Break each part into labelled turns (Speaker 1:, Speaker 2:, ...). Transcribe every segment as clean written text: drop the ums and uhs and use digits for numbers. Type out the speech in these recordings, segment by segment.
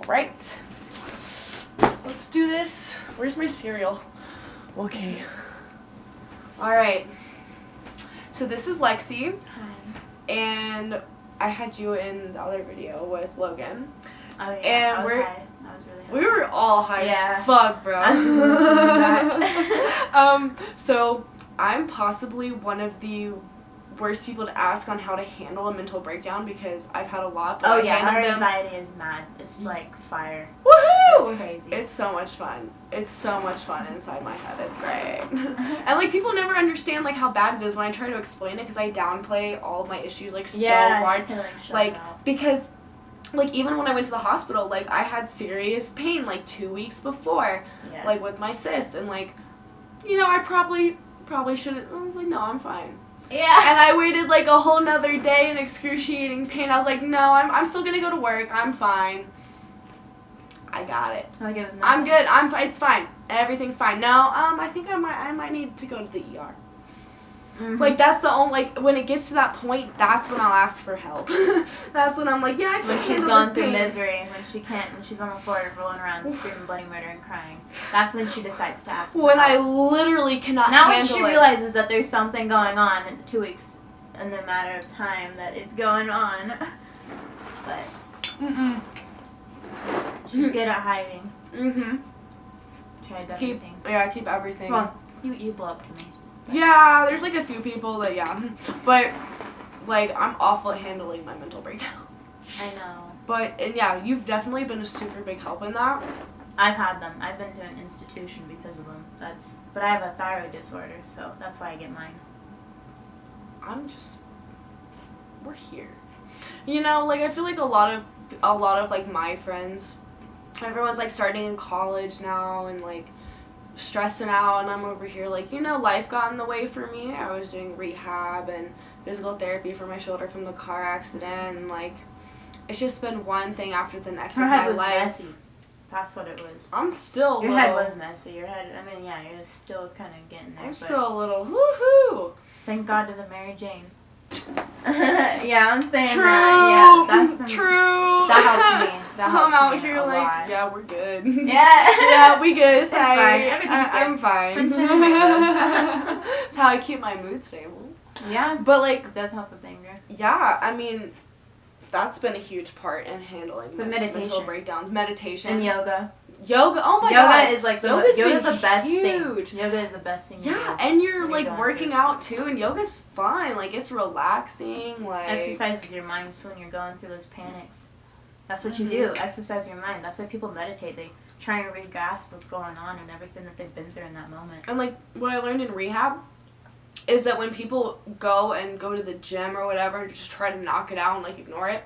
Speaker 1: right. Let's do this. Where's my cereal? Okay. All right. So this is Lexi.
Speaker 2: Hi.
Speaker 1: And I had you in the other video with Logan.
Speaker 2: Oh, yeah.
Speaker 1: And
Speaker 2: I was high. I was really high.
Speaker 1: We were all high
Speaker 2: Yeah.
Speaker 1: as fuck, bro.
Speaker 2: I didn't that.
Speaker 1: So I'm possibly one of the worst people to ask on how to handle a mental breakdown because I've had a lot. But
Speaker 2: Oh, yeah. Our anxiety is mad. It's like fire.
Speaker 1: Woohoo!
Speaker 2: It's crazy.
Speaker 1: It's so much fun. It's so much fun inside my head. It's great. And, like, people never understand, like, how bad it is when I try to explain it because I downplay all of my issues, like, so hard.
Speaker 2: Just kinda, shut
Speaker 1: Like,
Speaker 2: it out.
Speaker 1: because, like, even when I went to the hospital, like, I had serious pain, like, 2 weeks before, like, with my cyst. And, like, you know, I probably shouldn't. I was like, no, I'm fine.
Speaker 2: Yeah.
Speaker 1: And I waited, like, a whole nother day in excruciating pain. I was like, no, I'm still gonna go to work. I'm fine. I got it.
Speaker 2: Like it was
Speaker 1: I'm good. It's fine. Everything's fine. No, I think I might need to go to the ER.
Speaker 2: Mm-hmm.
Speaker 1: Like, that's the only, like, when it gets to that point, that's when I'll ask for help. That's when I'm like, yeah, I can't
Speaker 2: When she's
Speaker 1: handle
Speaker 2: going
Speaker 1: this
Speaker 2: through
Speaker 1: pain.
Speaker 2: misery, when she's on the floor rolling around screaming bloody murder and crying, that's when she decides to ask for
Speaker 1: When
Speaker 2: help.
Speaker 1: I literally cannot
Speaker 2: Now
Speaker 1: handle
Speaker 2: when she
Speaker 1: it.
Speaker 2: realizes that there's something going on in the 2 weeks in the matter of time that it's going on. But she's good at hiding.
Speaker 1: Mm-hmm.
Speaker 2: Tries everything.
Speaker 1: Keep everything.
Speaker 2: Well, you blow up to me.
Speaker 1: Yeah, there's, like, a few people that, yeah. But, like, I'm awful at handling my mental breakdowns.
Speaker 2: I know.
Speaker 1: But, and yeah, you've definitely been a super big help in that.
Speaker 2: I've had them. I've been to an institution because of them. But I have a thyroid disorder, so that's why I get mine.
Speaker 1: We're here. You know, like, I feel like a lot of like, my friends, everyone's, like, starting in college now and, like, stressing out, and I'm over here, like, you know, life got in the way for me. I was doing rehab and physical therapy for my shoulder from the car accident, and, like, it's just been one thing after the next with my life.
Speaker 2: Messy. That's what it was.
Speaker 1: I'm still
Speaker 2: Your head was messy. Your head, I mean, yeah, you're still kind of getting there.
Speaker 1: I'm
Speaker 2: but
Speaker 1: still a little woohoo.
Speaker 2: Thank God to the Mary Jane. Yeah, I'm saying
Speaker 1: True.
Speaker 2: that. Yeah, that's
Speaker 1: true.
Speaker 2: That helped me.
Speaker 1: I'm out
Speaker 2: me
Speaker 1: here
Speaker 2: a
Speaker 1: like,
Speaker 2: lot.
Speaker 1: yeah, we're good.
Speaker 2: Yeah.
Speaker 1: Yeah, we good. It's
Speaker 2: fine. Everything's
Speaker 1: I'm
Speaker 2: good.
Speaker 1: fine.
Speaker 2: Sunshine and rainbows.
Speaker 1: That's how I keep my mood stable.
Speaker 2: Yeah,
Speaker 1: But, like,
Speaker 2: it does help with anger.
Speaker 1: yeah, I mean, that's been a huge part in handling
Speaker 2: But
Speaker 1: mental
Speaker 2: meditation.
Speaker 1: breakdowns. Meditation.
Speaker 2: And yoga.
Speaker 1: Yoga. Oh my god.
Speaker 2: Yoga is like
Speaker 1: Yoga's
Speaker 2: yoga's
Speaker 1: been
Speaker 2: the best
Speaker 1: huge.
Speaker 2: thing. Yoga is the best thing.
Speaker 1: Yeah,
Speaker 2: to do.
Speaker 1: and you're,
Speaker 2: when
Speaker 1: like,
Speaker 2: going
Speaker 1: working
Speaker 2: through.
Speaker 1: out, too, and yoga's fun. Like, it's relaxing, like...
Speaker 2: Exercises your mind so when you're going through those panics. That's what you do. Exercise your mind. That's why people meditate. They try and re-grasp what's going on and everything that they've been through in that moment.
Speaker 1: And, like, what I learned in rehab is that when people go to the gym or whatever and just try to knock it out and, like, ignore it,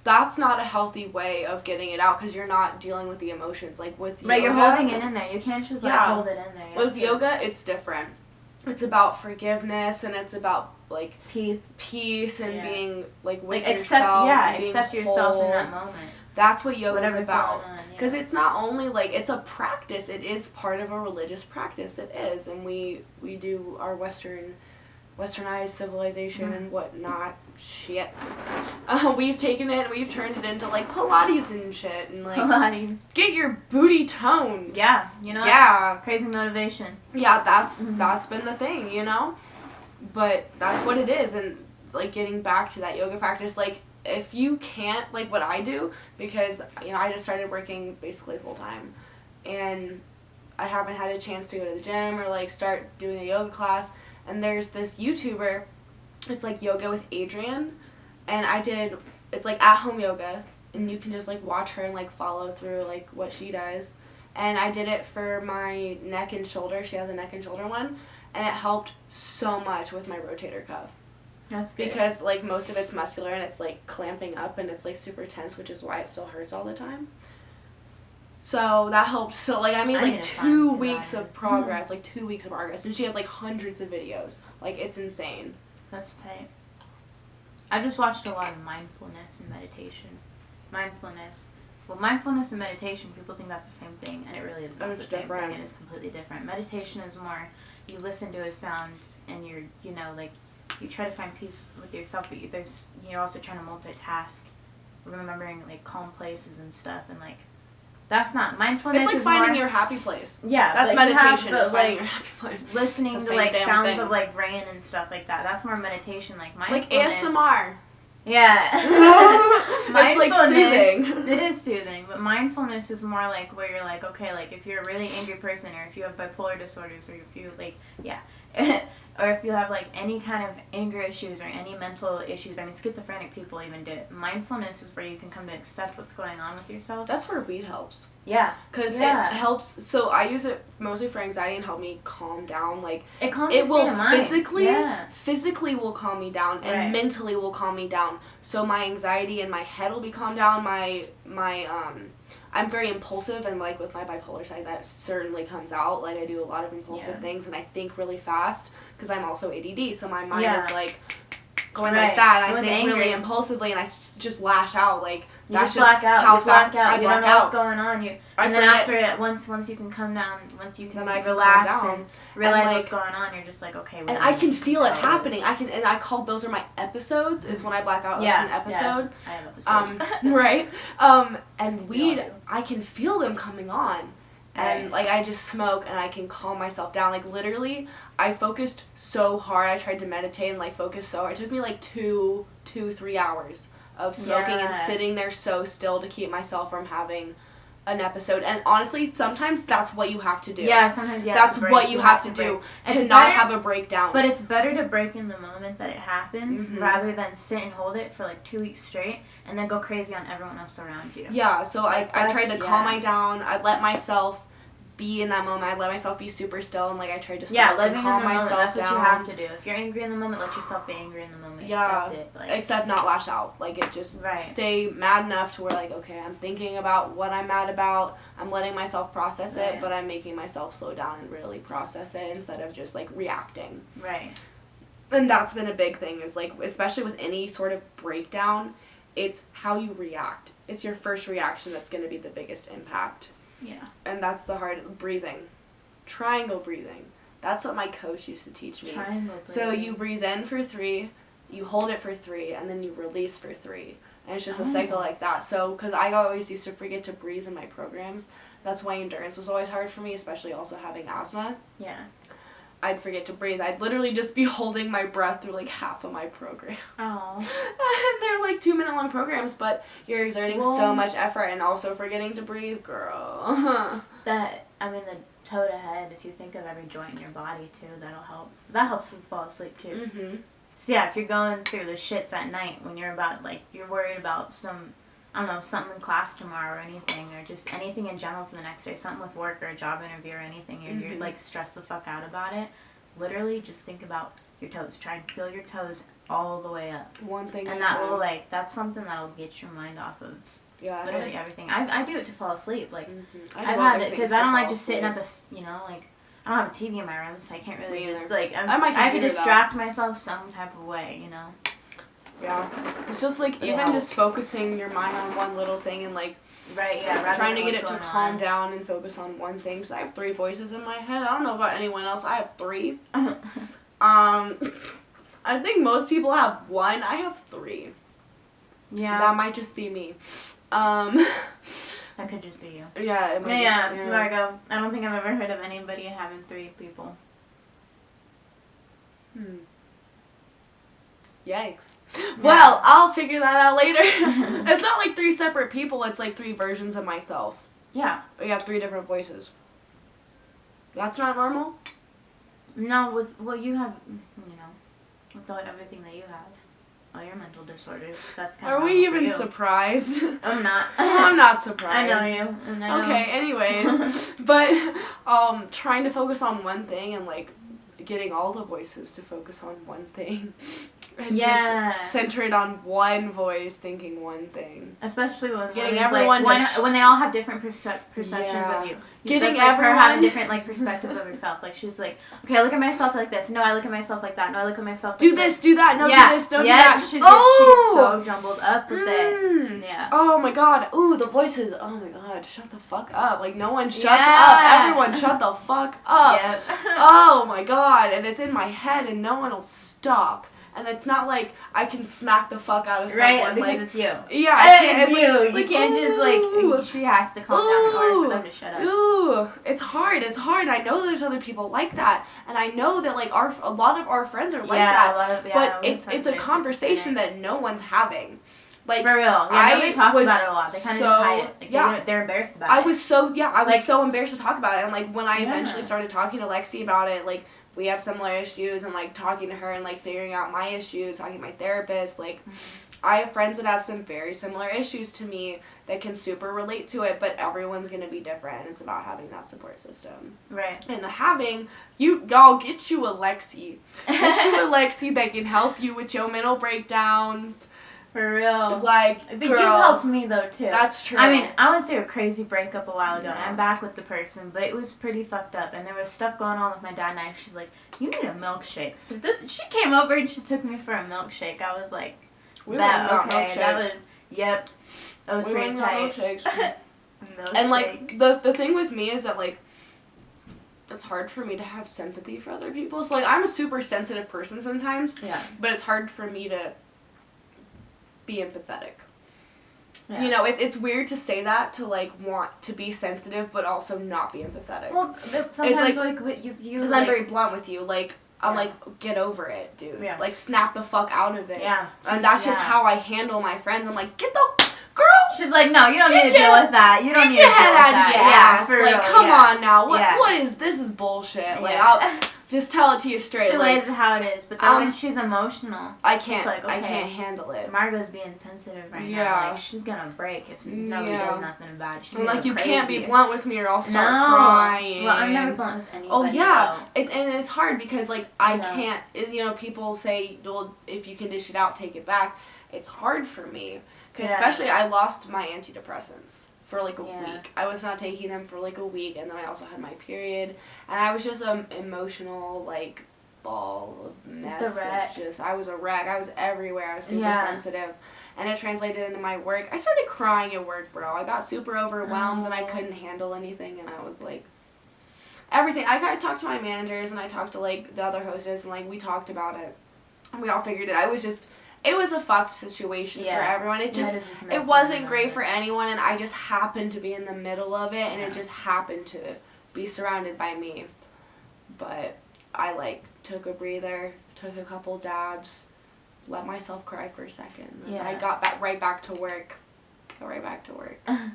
Speaker 1: that's not a healthy way of getting it out because you're not dealing with the emotions. Like, with yoga...
Speaker 2: Right, you're holding it in there. You can't just, hold it in there. You
Speaker 1: With
Speaker 2: have to-
Speaker 1: yoga, it's different. It's about forgiveness and it's about, like, peace and being, like, with yourself. and being
Speaker 2: accept yourself
Speaker 1: whole.
Speaker 2: in that moment.
Speaker 1: That's what yoga's
Speaker 2: Whatever's
Speaker 1: about.
Speaker 2: going on, yeah.
Speaker 1: Because it's not only, like, it's a practice. It is part of a religious practice. It is. And we do our westernized civilization and whatnot shits. We've taken it and we've turned it into, like, Pilates and shit. And, like,
Speaker 2: Pilates.
Speaker 1: get your booty toned.
Speaker 2: Yeah, you know?
Speaker 1: Yeah.
Speaker 2: Crazy motivation.
Speaker 1: Yeah, that's been the thing, you know? But that's what it is. And, like, getting back to that yoga practice, like, if you can't, like, what I do, because, you know, I just started working basically full-time, and I haven't had a chance to go to the gym or, like, start doing a yoga class, and there's this YouTuber, it's, like, Yoga with Adrienne, and it's, like, at-home yoga, and you can just, like, watch her and, like, follow through, like, what she does, and I did it for my neck and shoulder. She has a neck and shoulder one, and it helped so much with my rotator cuff.
Speaker 2: That's good.
Speaker 1: Because, like, most of it's muscular and it's, like, clamping up and it's, like, super tense, which is why it still hurts all the time. So that helps. So, like, I mean, like, 2 weeks of progress, like, 2 weeks of progress. And she has, like, hundreds of videos. Like, it's insane.
Speaker 2: That's tight. I've just watched a lot of mindfulness and meditation. Well, mindfulness and meditation, people think that's the same thing, and it really is not the same thing. It is completely different. Meditation is more, you listen to a sound, and you're, you know, like, you try to find peace with yourself, but you're also trying to multitask, remembering, like, calm places and stuff, and, like, That's not mindfulness.
Speaker 1: It's like finding your happy place.
Speaker 2: Yeah,
Speaker 1: that's meditation. Is finding your happy place.
Speaker 2: Listening to like sounds of like rain and stuff like that. That's more meditation. Like mindfulness.
Speaker 1: Like ASMR.
Speaker 2: Yeah.
Speaker 1: It's like soothing.
Speaker 2: It is soothing, but mindfulness is more like where you're like, okay, like if you're a really angry person, or if you have bipolar disorders, or if you like, yeah. Or if you have like any kind of anger issues or any mental issues, I mean, schizophrenic people even do it. Mindfulness is where you can come to accept what's going on with yourself.
Speaker 1: That's where weed helps.
Speaker 2: Yeah.
Speaker 1: Because it helps. So I use it mostly for anxiety and help me calm down. Like
Speaker 2: it calms
Speaker 1: it will
Speaker 2: physically,
Speaker 1: physically will calm me down, and mentally will calm me down. So my anxiety in my head will be calmed down. I'm very impulsive, and like with my bipolar side, that certainly comes out. Like I do a lot of impulsive things, and I think really fast because I'm also ADD. So my mind is like going like that, and I think really impulsively, and I just lash out. Like
Speaker 2: you that's just black out. How you black out. You don't know what's going on. And then after it, once you can come down, once you can relax and realize what's going on, you're just like, okay.
Speaker 1: And I can feel it happening. I call those are my episodes. Is when I black out. Yeah, like an episode.
Speaker 2: Yeah, I have episodes.
Speaker 1: Right. And weed, I can feel them coming on. And, like, I just smoke, and I can calm myself down. Like, literally, I focused so hard. I tried to meditate and, like, focus so hard. It took me, like, 3 hours of smoking and sitting there so still to keep myself from having an episode. And, honestly, sometimes that's what you have to do.
Speaker 2: Yeah, sometimes you have
Speaker 1: that's
Speaker 2: to break.
Speaker 1: What you have to do to not have a breakdown.
Speaker 2: But it's better to break in the moment that it happens rather than sit and hold it for, like, 2 weeks straight and then go crazy on everyone else around you.
Speaker 1: Yeah, so I tried to calm my down. I let myself be in that moment. I let myself be super still, and like I tried to stop and calm myself down.
Speaker 2: That's what you have to do. If you're angry in the moment, let yourself be angry in the moment.
Speaker 1: Yeah,
Speaker 2: accept it. Like,
Speaker 1: except not lash out. Like it just stay mad enough to where like, okay, I'm thinking about what I'm mad about. I'm letting myself process it, but I'm making myself slow down and really process it instead of just like reacting.
Speaker 2: Right.
Speaker 1: And that's been a big thing is like, especially with any sort of breakdown, it's how you react. It's your first reaction that's going to be the biggest impact.
Speaker 2: Yeah.
Speaker 1: And that's the hard breathing. Triangle breathing. That's what my coach used to teach me.
Speaker 2: Triangle breathing.
Speaker 1: So you breathe in for 3, you hold it for 3, and then you release for 3. And it's just a cycle like that. So, because I always used to forget to breathe in my programs. That's why endurance was always hard for me, especially also having asthma.
Speaker 2: Yeah.
Speaker 1: I'd forget to breathe. I'd literally just be holding my breath through like half of my program.
Speaker 2: Oh.
Speaker 1: And they're like 2-minute long programs, but you're exerting so much effort and also forgetting to breathe, girl.
Speaker 2: The toe to head, if you think of every joint in your body too, that'll help. That helps you fall asleep too. Mm-hmm. So yeah, if you're going through the shits at night when you're you're worried about something in class tomorrow or anything, or just anything in general for the next day, something with work or a job interview or anything, you're like stressed the fuck out about it, literally just think about your toes. Try and feel your toes all the way up.
Speaker 1: One thing.
Speaker 2: And that will that's something that'll get your mind off of literally everything. I do it to fall asleep. Like I've had it because I don't like just sitting at the I don't have a TV in my room, so I can't really just I have to distract myself some type of way,
Speaker 1: Yeah, it's just like even just focusing your mind on one little thing and like trying to get it to calm down and focus on one thing. Because I have 3 voices in my head. I don't know about anyone else. I have 3. I think most people have 1. I have 3.
Speaker 2: Yeah,
Speaker 1: that might just be me.
Speaker 2: That could just be you.
Speaker 1: Yeah, it might
Speaker 2: be, Margo. I don't think I've ever heard of anybody having 3 people.
Speaker 1: Yikes. Yeah. Well, I'll figure that out later. It's not like 3 separate people, it's like 3 versions of myself.
Speaker 2: Yeah.
Speaker 1: We have 3 different voices. That's not normal?
Speaker 2: No, with what you have, with everything that you have. All your mental disorders. That's kind of
Speaker 1: Are we even surprised?
Speaker 2: I'm not.
Speaker 1: I'm not surprised.
Speaker 2: I know you. And I know.
Speaker 1: Okay, anyways. But trying to focus on one thing and like getting all the voices to focus on one thing. And just center it on one voice, thinking one thing.
Speaker 2: Especially when
Speaker 1: getting everyone
Speaker 2: when they all have different perceptions of you.
Speaker 1: Getting
Speaker 2: everyone
Speaker 1: her
Speaker 2: having different perspectives of herself. Like she's like, okay, I look at myself like this. No, I look at myself like that. No, I look at myself.
Speaker 1: Do this, do that. No, do this, no, do that.
Speaker 2: She gets so jumbled up with it. Yeah.
Speaker 1: Oh my god. Ooh, the voices. Oh my god. Shut the fuck up. Like no one shuts up. Everyone shut the fuck up.
Speaker 2: Yep.
Speaker 1: Oh my god. And it's in my head, and no one will stop. And it's not like I can smack the fuck out of someone.
Speaker 2: Right, because
Speaker 1: like,
Speaker 2: it's you.
Speaker 1: Yeah, I can't.
Speaker 2: It's you.
Speaker 1: Like,
Speaker 2: You can't just, like, she has to calm down in order for them to shut up.
Speaker 1: Ooh, it's hard. I know there's other people like that. And I know that, like, a lot of our friends are like that.
Speaker 2: A lot of,
Speaker 1: but it's a conversation that no one's having. Like,
Speaker 2: for real. Yeah, nobody talks about it a lot. They kind of just hide it. Like, they're embarrassed about it.
Speaker 1: I was so embarrassed to talk about it. And, like, when I eventually started talking to Lexi about it, like, we have similar issues, and, like, talking to her and, like, figuring out my issues, talking to my therapist, like, I have friends that have some very similar issues to me that can super relate to it, but everyone's going to be different. It's about having that support system.
Speaker 2: Right.
Speaker 1: And having, y'all get you a Lexi. Get you a Lexi that can help you with your mental breakdowns.
Speaker 2: For real.
Speaker 1: Like,
Speaker 2: but
Speaker 1: girl,
Speaker 2: you helped me, though, too.
Speaker 1: That's true.
Speaker 2: I mean, I went through a crazy breakup a while ago, and I'm back with the person, but it was pretty fucked up, and there was stuff going on with my dad and I. She's like, you need a milkshake. So she came over, and she took me for a milkshake. I was like, milkshakes. That was, yep. That was pretty tight.
Speaker 1: Milkshakes. And, like, the thing with me is that, like, it's hard for me to have sympathy for other people. So, like, I'm a super sensitive person sometimes.
Speaker 2: Yeah.
Speaker 1: But it's hard for me to be empathetic.
Speaker 2: Yeah.
Speaker 1: You know, it's weird to say that, to, like, want to be sensitive, but also not be empathetic.
Speaker 2: Well, sometimes,
Speaker 1: it's
Speaker 2: like you
Speaker 1: because I'm very blunt with you. Like, I'm like, get over it, dude.
Speaker 2: Yeah.
Speaker 1: Like, snap the fuck out of it.
Speaker 2: Yeah.
Speaker 1: And that's just how I handle my friends. I'm like, get the girl.
Speaker 2: She's like, no, you don't need to deal with that. You don't need to
Speaker 1: get
Speaker 2: deal
Speaker 1: your
Speaker 2: with
Speaker 1: head out
Speaker 2: that.
Speaker 1: of your ass.
Speaker 2: For
Speaker 1: like,
Speaker 2: real,
Speaker 1: come on now. What is this? Is bullshit. Like, I'll just tell it to you straight.
Speaker 2: She
Speaker 1: like,
Speaker 2: lays it how it is, but then when she's emotional,
Speaker 1: I can't.
Speaker 2: Like, okay,
Speaker 1: I can't handle it.
Speaker 2: Margo's being sensitive right now. Like, she's gonna break if nobody does nothing about it. She's
Speaker 1: like, you
Speaker 2: crazy.
Speaker 1: can't be blunt with me or I'll start crying.
Speaker 2: Well, I'm never blunt with anybody.
Speaker 1: Oh yeah, and it's hard because, like, I can't. You know, people say, well, if you can dish it out, take it back. It's hard for me because especially I lost my antidepressants for like a week. I was not taking them for like a week, and then I also had my period, and I was just an emotional, like, ball of mess.
Speaker 2: Just a wreck.
Speaker 1: I was a wreck. I was everywhere. I was super sensitive, and it translated into my work. I started crying at work, bro. I got super overwhelmed, and I couldn't handle anything, and I was like, everything. I talked to my managers, and I talked to, like, the other hostess, and, like, we talked about it, and we all figured it. It was a fucked situation for everyone. It wasn't great for anyone, and I just happened to be in the middle of it, and it just happened to be surrounded by me. But I, like, took a breather, took a couple dabs, let myself cry for a second. And I got right back to work. That's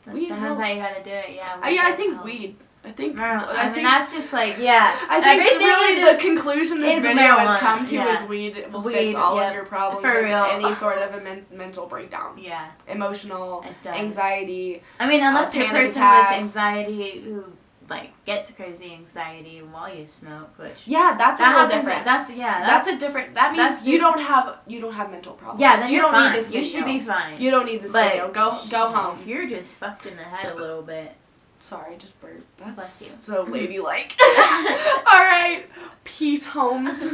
Speaker 2: sometimes how you gotta do it,
Speaker 1: I think weed. I think
Speaker 2: that's just like,
Speaker 1: I think really the conclusion this video has come to is weed will fix all of your problems
Speaker 2: for
Speaker 1: with
Speaker 2: real.
Speaker 1: any sort of a mental breakdown.
Speaker 2: Yeah.
Speaker 1: Emotional, anxiety.
Speaker 2: I mean, unless you're a person with anxiety who, like, gets crazy anxiety while you smoke, which
Speaker 1: that's a little different.
Speaker 2: That's
Speaker 1: a different. That means you don't have mental problems.
Speaker 2: Yeah, then
Speaker 1: you don't
Speaker 2: fine.
Speaker 1: need this video.
Speaker 2: You should be fine.
Speaker 1: You don't need this video. Go home.
Speaker 2: If you're just fucked in the head a little bit.
Speaker 1: Sorry, just burped. That's
Speaker 2: Bless you.
Speaker 1: so ladylike. All right. Peace, Holmes.